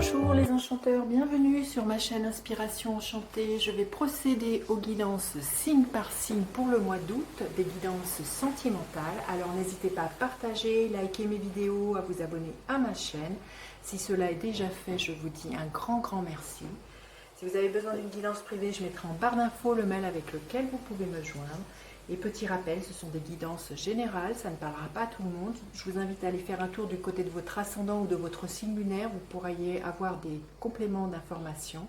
Bonjour les enchanteurs, bienvenue sur ma chaîne Inspiration Enchantée. Je vais procéder aux guidances signe par signe pour le mois d'août, des guidances sentimentales. Alors n'hésitez pas à partager, liker mes vidéos, à vous abonner à ma chaîne. Si cela est déjà fait, je vous dis un grand merci. Si vous avez besoin d'une guidance privée, je mettrai en barre d'infos le mail avec lequel vous pouvez me joindre. Et petit rappel, ce sont des guidances générales, ça ne parlera pas à tout le monde. Je vous invite à aller faire un tour du côté de votre ascendant ou de votre signe lunaire, vous pourriez avoir des compléments d'informations.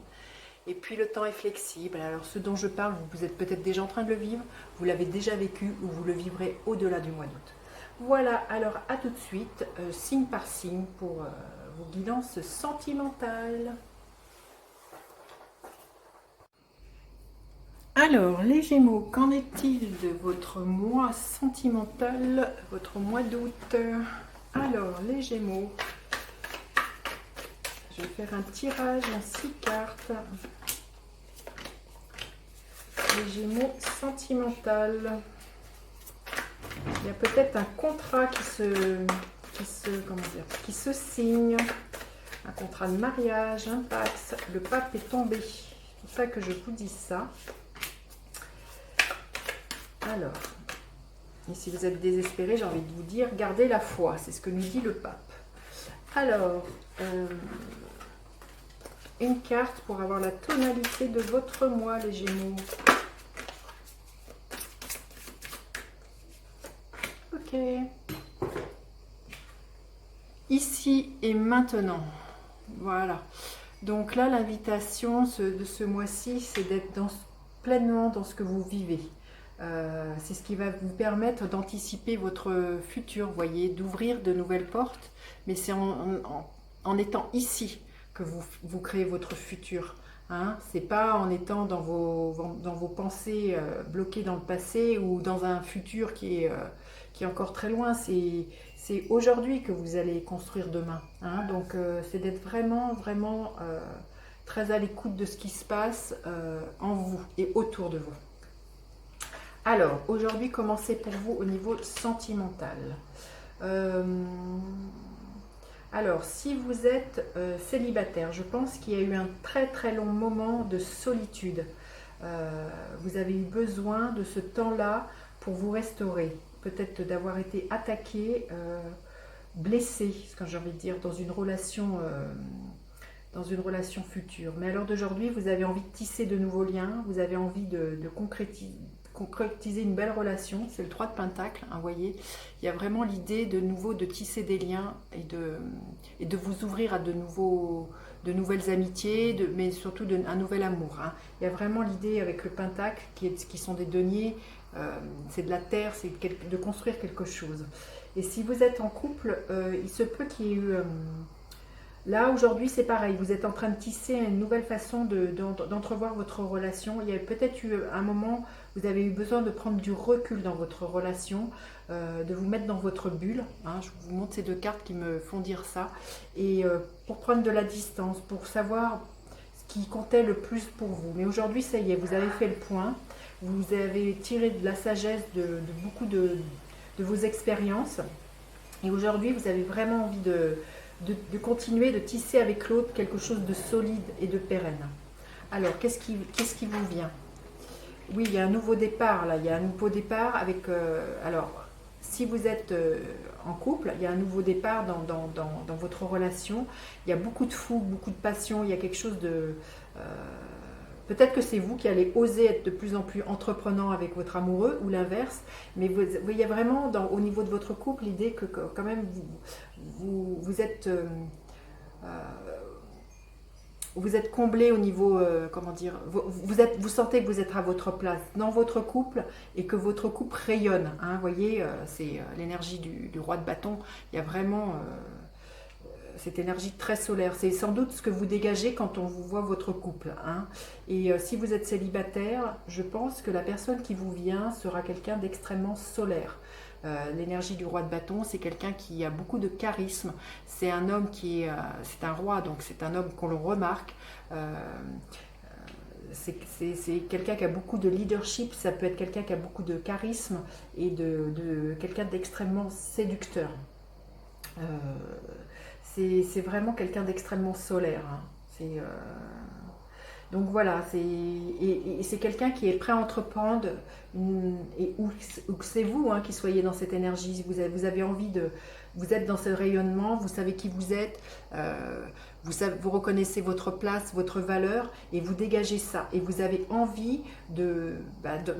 Et puis le temps est flexible, alors ce dont je parle, vous êtes peut-être déjà en train de le vivre, vous l'avez déjà vécu ou vous le vivrez au-delà du mois d'août. Voilà, alors à tout de suite, signe par signe pour vos guidances sentimentales. Alors, les Gémeaux, qu'en est-il de votre mois sentimental, votre mois d'août? Alors, les Gémeaux, je vais faire un tirage en 6 cartes. Les Gémeaux sentimental. Il y a peut-être un contrat qui se signe. Un contrat de mariage, un pax. Le pape est tombé. C'est pour ça que je vous dis ça. Alors, et si vous êtes désespéré, j'ai envie de vous dire, gardez la foi, c'est ce que nous dit le pape. Alors, une carte pour avoir la tonalité de votre mois, les Gémeaux. Ok. Ici et maintenant. Voilà. Donc là, l'invitation de ce mois-ci, c'est d'être pleinement dans ce que vous vivez. C'est ce qui va vous permettre d'anticiper votre futur, voyez, d'ouvrir de nouvelles portes, mais c'est en étant ici que vous créez votre futur. Hein. C'est pas en étant dans vos pensées bloquées dans le passé ou dans un futur qui est encore très loin. C'est aujourd'hui que vous allez construire demain. Hein. Donc c'est d'être vraiment très à l'écoute de ce qui se passe en vous et autour de vous. Alors, aujourd'hui, commencez pour vous au niveau sentimental. Alors, si vous êtes célibataire, je pense qu'il y a eu un très long moment de solitude. Vous avez eu besoin de ce temps-là pour vous restaurer. Peut-être d'avoir été attaqué, blessé, ce que j'ai envie de dire, dans une relation future. Mais à l'heure d'aujourd'hui, vous avez envie de tisser de nouveaux liens, vous avez envie de concrétiser une belle relation, c'est le 3 de Pentacle, hein, voyez, il y a vraiment l'idée de nouveau de tisser des liens et de vous ouvrir à de nouvelles amitiés, mais surtout un nouvel amour. Hein. Il y a vraiment l'idée avec le Pentacle, qui sont des deniers, c'est de la terre, c'est de construire quelque chose. Et si vous êtes en couple, il se peut qu'il y ait eu... Là, aujourd'hui, c'est pareil. Vous êtes en train de tisser une nouvelle façon d'entrevoir votre relation. Il y a peut-être eu un moment, vous avez eu besoin de prendre du recul dans votre relation, de vous mettre dans votre bulle. Hein. Je vous montre ces deux cartes qui me font dire ça. Et pour prendre de la distance, pour savoir ce qui comptait le plus pour vous. Mais aujourd'hui, ça y est, vous avez fait le point. Vous avez tiré de la sagesse de beaucoup de vos expériences. Et aujourd'hui, vous avez vraiment envie de continuer de tisser avec l'autre quelque chose de solide et de pérenne. Alors, qu'est-ce qui vous vient? Oui, il y a un nouveau départ, là. Il y a un nouveau départ avec... alors, si vous êtes en couple, il y a un nouveau départ dans votre relation. Il y a beaucoup de fougue, beaucoup de passion. Il y a quelque chose de... peut-être que c'est vous qui allez oser être de plus en plus entreprenant avec votre amoureux ou l'inverse, mais il y a vraiment au niveau de votre couple l'idée que quand même vous êtes comblé au niveau, comment dire, vous sentez que vous êtes à votre place dans votre couple et que votre couple rayonne. Hein, vous voyez, c'est l'énergie du roi de bâton. Il y a vraiment... cette énergie très solaire, c'est sans doute ce que vous dégagez quand on vous voit votre couple. Hein. Et si vous êtes célibataire, je pense que la personne qui vous vient sera quelqu'un d'extrêmement solaire. L'énergie du roi de bâton, c'est quelqu'un qui a beaucoup de charisme. C'est un homme qui est... c'est un roi, donc c'est un homme qu'on le remarque. C'est quelqu'un qui a beaucoup de leadership, ça peut être quelqu'un qui a beaucoup de charisme et quelqu'un d'extrêmement séducteur. c'est vraiment quelqu'un d'extrêmement solaire. Hein. Donc voilà, c'est quelqu'un qui est prêt à entreprendre, ou que c'est vous hein, qui soyez dans cette énergie, vous avez envie de... Vous êtes dans ce rayonnement, vous savez qui vous êtes, vous reconnaissez votre place, votre valeur, et vous dégagez ça. Et vous avez envie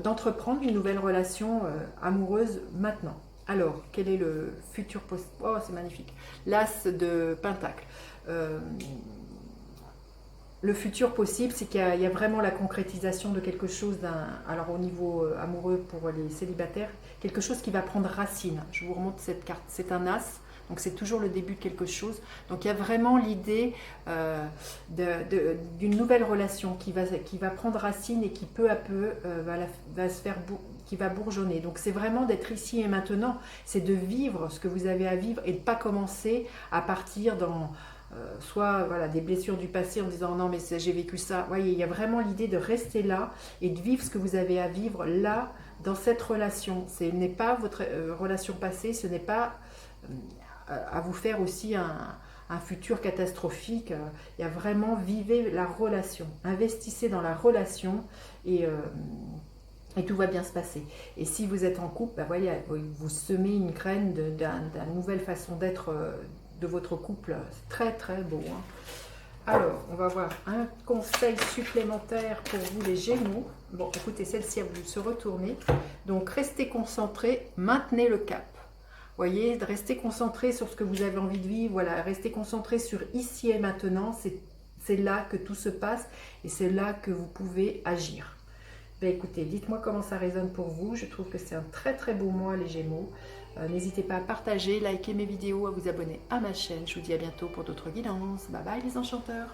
d'entreprendre une nouvelle relation amoureuse maintenant. Alors, quel est le futur possible? Oh, c'est magnifique. L'As de Pentacle. Le futur possible, c'est qu'il y a vraiment la concrétisation de quelque chose, alors au niveau amoureux pour les célibataires, quelque chose qui va prendre racine. Je vous remonte cette carte, c'est un as, donc c'est toujours le début de quelque chose. Donc il y a vraiment l'idée d'une nouvelle relation qui va prendre racine et qui peu à peu qui va bourgeonner. Donc c'est vraiment d'être ici et maintenant, c'est de vivre ce que vous avez à vivre et de ne pas commencer à partir dans... soit voilà, des blessures du passé en disant non mais j'ai vécu ça. Voyez, il y a vraiment l'idée de rester là et de vivre ce que vous avez à vivre là dans cette relation. Ce n'est pas votre relation passée, ce n'est pas à vous faire aussi un futur catastrophique. Il y a vraiment vivez la relation, investissez dans la relation et tout va bien se passer. Et si vous êtes en couple, voyez, vous semez une graine d'une nouvelle façon d'être de votre couple. C'est très très beau. Hein. Alors, on va voir un conseil supplémentaire pour vous les Gémeaux. Bon, écoutez, celle-ci a voulu se retourner. Donc, restez concentrés, maintenez le cap. Voyez, restez concentrés sur ce que vous avez envie de vivre. Voilà, restez concentrés sur ici et maintenant. C'est là que tout se passe et c'est là que vous pouvez agir. Ben, écoutez, dites-moi comment ça résonne pour vous. Je trouve que c'est un très très beau mois les Gémeaux. N'hésitez pas à partager, liker mes vidéos, à vous abonner à ma chaîne. Je vous dis à bientôt pour d'autres guidances. Bye bye les enchanteurs.